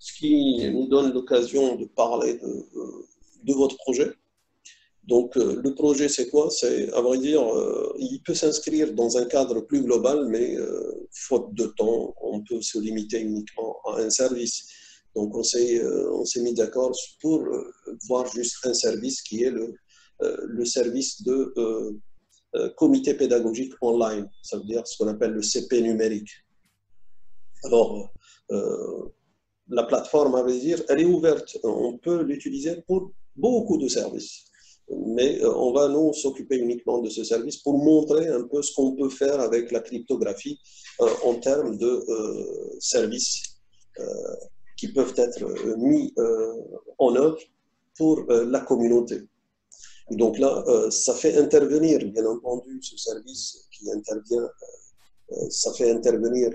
ce qui nous donne l'occasion de parler de votre projet. Donc, le projet, c'est quoi? C'est, à vrai dire, il peut s'inscrire dans un cadre plus global, mais faute de temps, on peut se limiter uniquement à un service. Donc, on s'est mis d'accord pour voir juste un service qui est le service de comité pédagogique online. Ça veut dire ce qu'on appelle le CP numérique. Alors, la plateforme, à vrai dire, elle est ouverte. On peut l'utiliser pour beaucoup de services. Mais on va nous s'occuper uniquement de ce service pour montrer un peu ce qu'on peut faire avec la cryptographie en termes de services qui peuvent être mis en œuvre pour la communauté. Et donc là, ça fait intervenir, bien entendu, ce service qui intervient, ça fait intervenir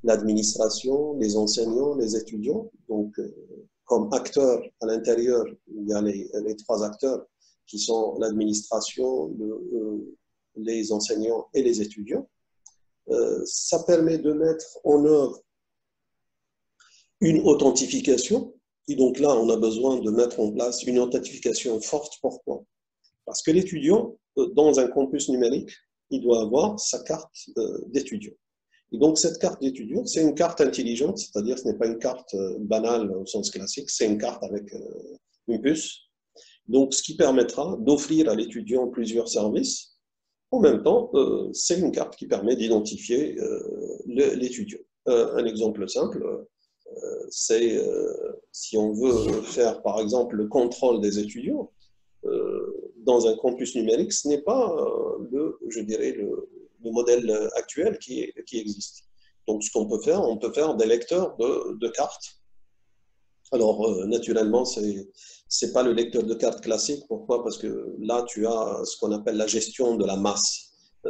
l'administration, les enseignants, les étudiants. Donc, comme acteurs à l'intérieur, il y a les trois acteurs qui sont l'administration, les enseignants et les étudiants. Ça permet de mettre en œuvre une authentification. Et donc là, on a besoin de mettre en place une authentification forte. Pourquoi? Parce que l'étudiant, dans un campus numérique, il doit avoir sa carte d'étudiant. Et donc, cette carte d'étudiant, c'est une carte intelligente, c'est-à-dire ce n'est pas une carte banale au sens classique, c'est une carte avec une puce. Donc, ce qui permettra d'offrir à l'étudiant plusieurs services. En même temps, c'est une carte qui permet d'identifier l'étudiant. Un exemple simple, c'est si on veut faire, par exemple, le contrôle des étudiants dans un campus numérique, ce n'est pas je dirais, le modèle actuel qui existe. Donc, ce qu'on peut faire, on peut faire des lecteurs de cartes. Alors, naturellement, ce n'est pas le lecteur de cartes classique. Pourquoi? Parce que là, tu as ce qu'on appelle la gestion de la masse.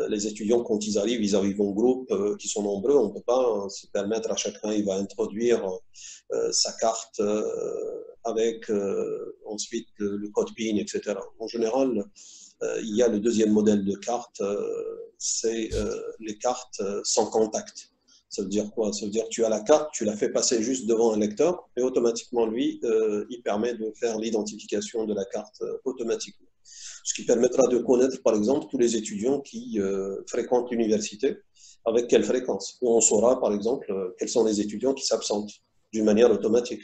Les étudiants, quand ils arrivent, ils arrivent en groupe qui sont nombreux. On ne peut pas se permettre à chacun, il va introduire sa carte avec ensuite le code PIN, etc. En général, il y a le deuxième modèle de carte, c'est les cartes sans contact. Ça veut dire quoi? Ça veut dire que tu as la carte, tu la fais passer juste devant un lecteur et automatiquement, lui, il permet de faire l'identification de la carte automatiquement. Ce qui permettra de connaître, par exemple, tous les étudiants qui fréquentent l'université, avec quelle fréquence. Et on saura, par exemple, quels sont les étudiants qui s'absentent d'une manière automatique.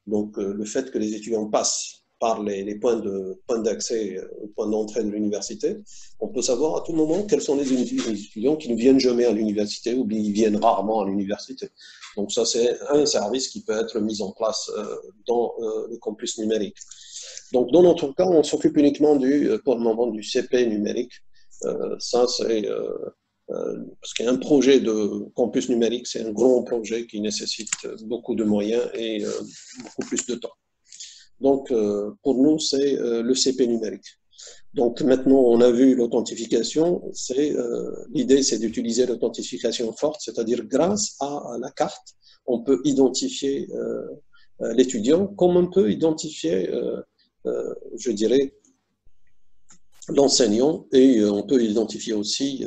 Donc, le fait que les étudiants passent par les points d'accès, points d'entrée de l'université, on peut savoir à tout moment quels sont les étudiants qui ne viennent jamais à l'université ou bien ils viennent rarement à l'université. Donc ça, c'est un service qui peut être mis en place dans le campus numérique. Donc dans notre cas, on s'occupe uniquement pour le moment du CP numérique. Ça, c'est parce qu'un projet de campus numérique, c'est un grand projet qui nécessite beaucoup de moyens et beaucoup plus de temps. Donc, pour nous, c'est le CP numérique. Donc, maintenant, on a vu l'authentification. L'idée, c'est d'utiliser l'authentification forte, c'est-à-dire grâce à la carte, on peut identifier l'étudiant, comme on peut identifier, je dirais, l'enseignant, et on peut identifier aussi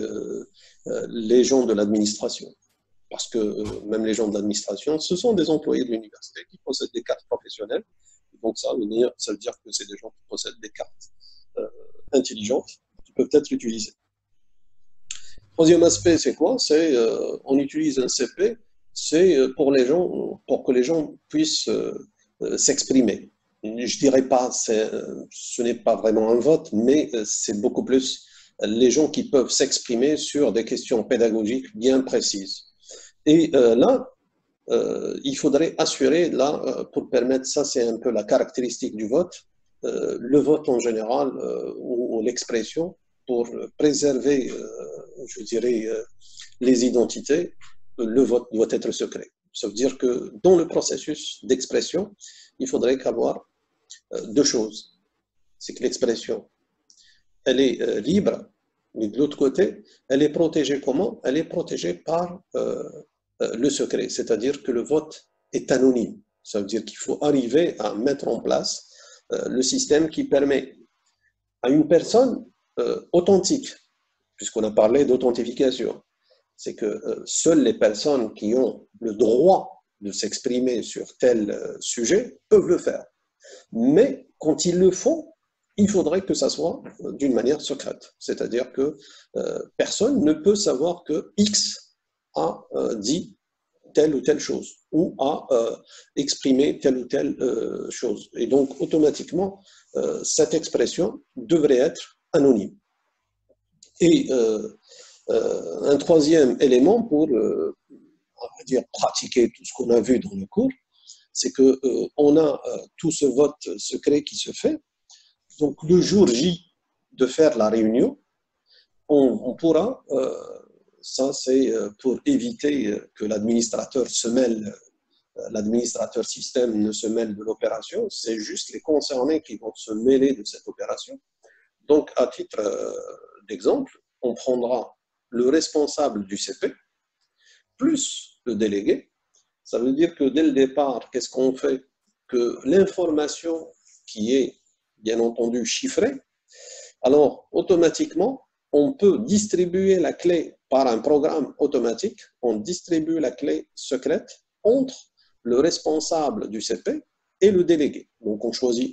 les gens de l'administration. Parce que même les gens de l'administration, ce sont des employés de l'université qui possèdent des cartes professionnelles. Donc ça veut dire que c'est des gens qui possèdent des cartes intelligentes qui peuvent être utilisées. Troisième aspect, c'est quoi? C'est on utilise un CP, c'est pour que les gens puissent s'exprimer. Je dirais pas, ce n'est pas vraiment un vote, mais c'est beaucoup plus les gens qui peuvent s'exprimer sur des questions pédagogiques bien précises. Et là, il faudrait assurer, là, pour permettre, ça c'est un peu la caractéristique du vote, le vote en général ou l'expression pour préserver, je dirais, les identités, le vote doit être secret. Ça veut dire que dans le processus d'expression, il faudrait qu'avoir deux choses. C'est que l'expression, elle est libre, mais de l'autre côté, elle est protégée comment? Elle est protégée par le secret, c'est-à-dire que le vote est anonyme. Ça veut dire qu'il faut arriver à mettre en place le système qui permet à une personne authentique, puisqu'on a parlé d'authentification, c'est que seules les personnes qui ont le droit de s'exprimer sur tel sujet peuvent le faire. Mais quand ils le font, il faudrait que ça soit d'une manière secrète. C'est-à-dire que personne ne peut savoir que X a dit telle ou telle chose ou a exprimé telle ou telle chose. Et donc, automatiquement, cette expression devrait être anonyme. Et un troisième élément pour on va dire, pratiquer tout ce qu'on a vu dans le cours, c'est qu'on a tout ce vote secret qui se fait. Donc, le jour J de faire la réunion, on pourra, ça c'est pour éviter que l'administrateur se mêle, l'administrateur système ne se mêle de l'opération, c'est juste les concernés qui vont se mêler de cette opération. Donc, à titre d'exemple, on prendra le responsable du CP, plus le délégué. Ça veut dire que dès le départ, qu'est-ce qu'on fait? Que l'information qui est, bien entendu, chiffrée, alors automatiquement, on peut distribuer la clé par un programme automatique, on distribue la clé secrète entre le responsable du CP et le délégué. Donc on choisit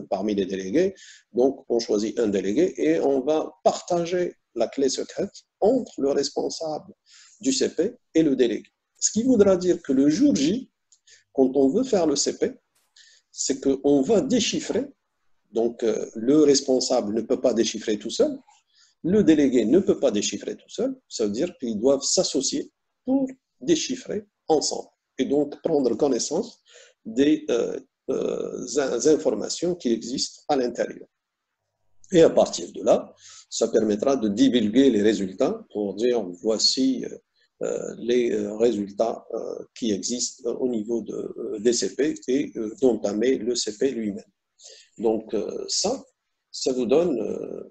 parmi les délégués, donc on choisit un délégué et on va partager la clé secrète entre le responsable du CP et le délégué. Ce qui voudra dire que le jour J, quand on veut faire le CP, c'est qu'on va déchiffrer, donc le responsable ne peut pas déchiffrer tout seul, le délégué ne peut pas déchiffrer tout seul, ça veut dire qu'ils doivent s'associer pour déchiffrer ensemble et donc prendre connaissance des informations qui existent à l'intérieur. Et à partir de là, ça permettra de divulguer les résultats pour dire voici les résultats qui existent au niveau des CP et d'entamer le CP lui-même. Donc ça vous donne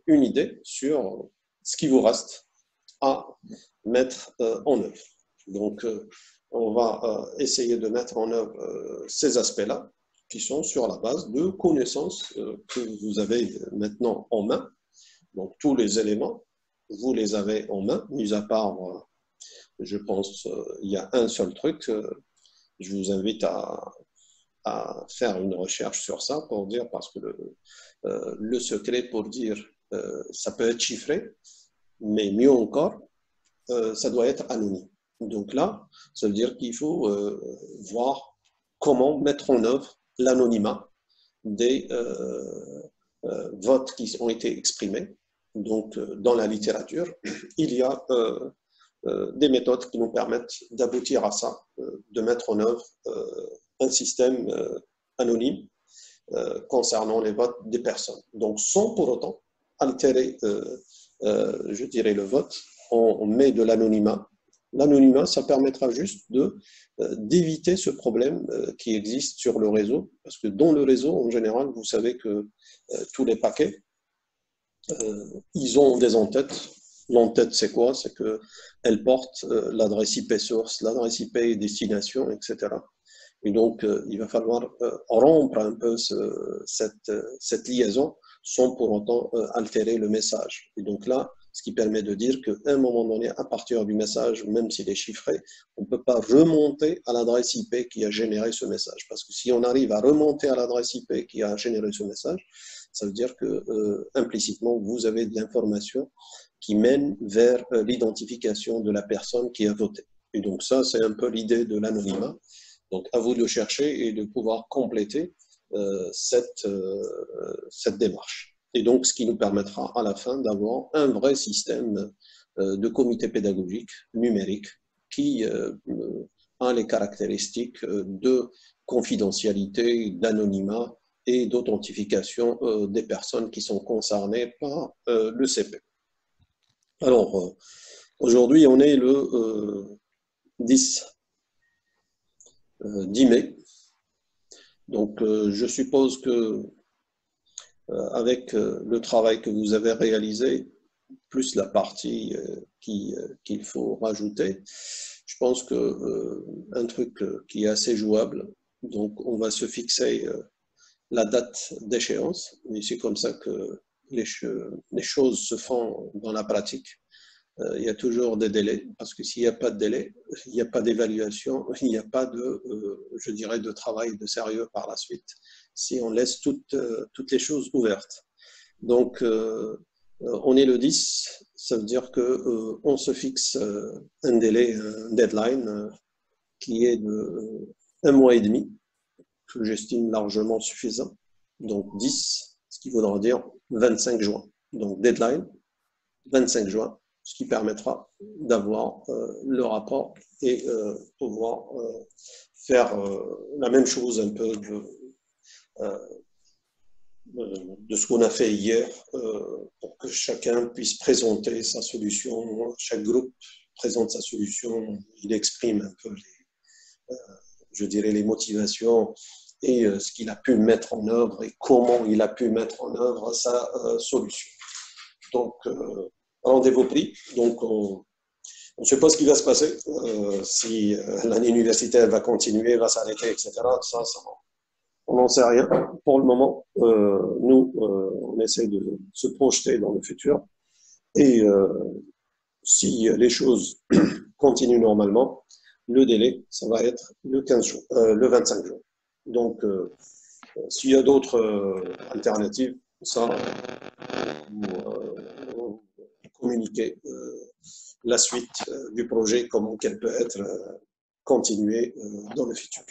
une idée sur ce qui vous reste à mettre en œuvre. Donc on va essayer de mettre en œuvre ces aspects-là qui sont sur la base de connaissances que vous avez maintenant en main. Donc tous les éléments, vous les avez en main, mis à part, je pense, il y a un seul truc. Je vous invite à faire une recherche sur ça pour dire, parce que le secret pour dire, ça peut être chiffré, mais mieux encore, ça doit être anonyme. Donc là, ça veut dire qu'il faut voir comment mettre en œuvre l'anonymat des votes qui ont été exprimés. Donc, dans la littérature, il y a des méthodes qui nous permettent d'aboutir à ça, de mettre en œuvre un système anonyme concernant les votes des personnes. Donc, sans pour autant altérer, je dirais, le vote, on met de l'anonymat. L'anonymat, ça permettra juste d'éviter ce problème qui existe sur le réseau, parce que dans le réseau, en général, vous savez que tous les paquets, ils ont des en-têtes. L'en-tête, c'est quoi? C'est qu'elle porte l'adresse IP source, l'adresse IP destination, etc. Et donc, il va falloir rompre un peu cette liaison sans pour autant altérer le message. Et donc là, ce qui permet de dire qu'à un moment donné, à partir du message, même s'il est chiffré, on ne peut pas remonter à l'adresse IP qui a généré ce message. Parce que si on arrive à remonter à l'adresse IP qui a généré ce message, ça veut dire que implicitement, vous avez de l'information qui mène vers l'identification de la personne qui a voté. Et donc ça, c'est un peu l'idée de l'anonymat. Donc à vous de chercher et de pouvoir compléter cette démarche. Et donc, ce qui nous permettra à la fin d'avoir un vrai système de comité pédagogique numérique qui a les caractéristiques de confidentialité, d'anonymat et d'authentification des personnes qui sont concernées par le CP. Alors, aujourd'hui, on est le 10 mai. Donc, je suppose que avec le travail que vous avez réalisé, plus la partie qu'il faut rajouter, je pense qu'un truc qui est assez jouable, donc on va se fixer la date d'échéance, et c'est comme ça que les choses se font dans la pratique. il y a toujours des délais, parce que s'il n'y a pas de délai, il n'y a pas d'évaluation, il n'y a pas de, je dirais, de travail de sérieux par la suite, si on laisse toutes les choses ouvertes. Donc, on est le 10, ça veut dire qu'on se fixe un délai, un deadline qui est de 1 mois et demi, que j'estime largement suffisant. Donc 10, ce qui voudra dire 25 juin. Donc deadline, 25 juin, ce qui permettra d'avoir le rapport et pouvoir faire la même chose un peu de ce qu'on a fait hier pour que chacun puisse présenter sa solution. Chaque groupe présente sa solution, il exprime un peu je dirais les motivations et ce qu'il a pu mettre en œuvre et comment il a pu mettre en œuvre sa solution. Donc, rendez-vous pris. Donc, on ne sait pas ce qui va se passer, si l'année universitaire va continuer, va s'arrêter, etc. Ça, on n'en sait rien. Pour le moment, nous, on essaie de se projeter dans le futur. Et si les choses continuent normalement, le délai, ça va être le 15 jours, le 25 jours. Donc, s'il y a d'autres alternatives, ça, vous communiquer la suite du projet, comment qu'elle peut être continuée dans le futur.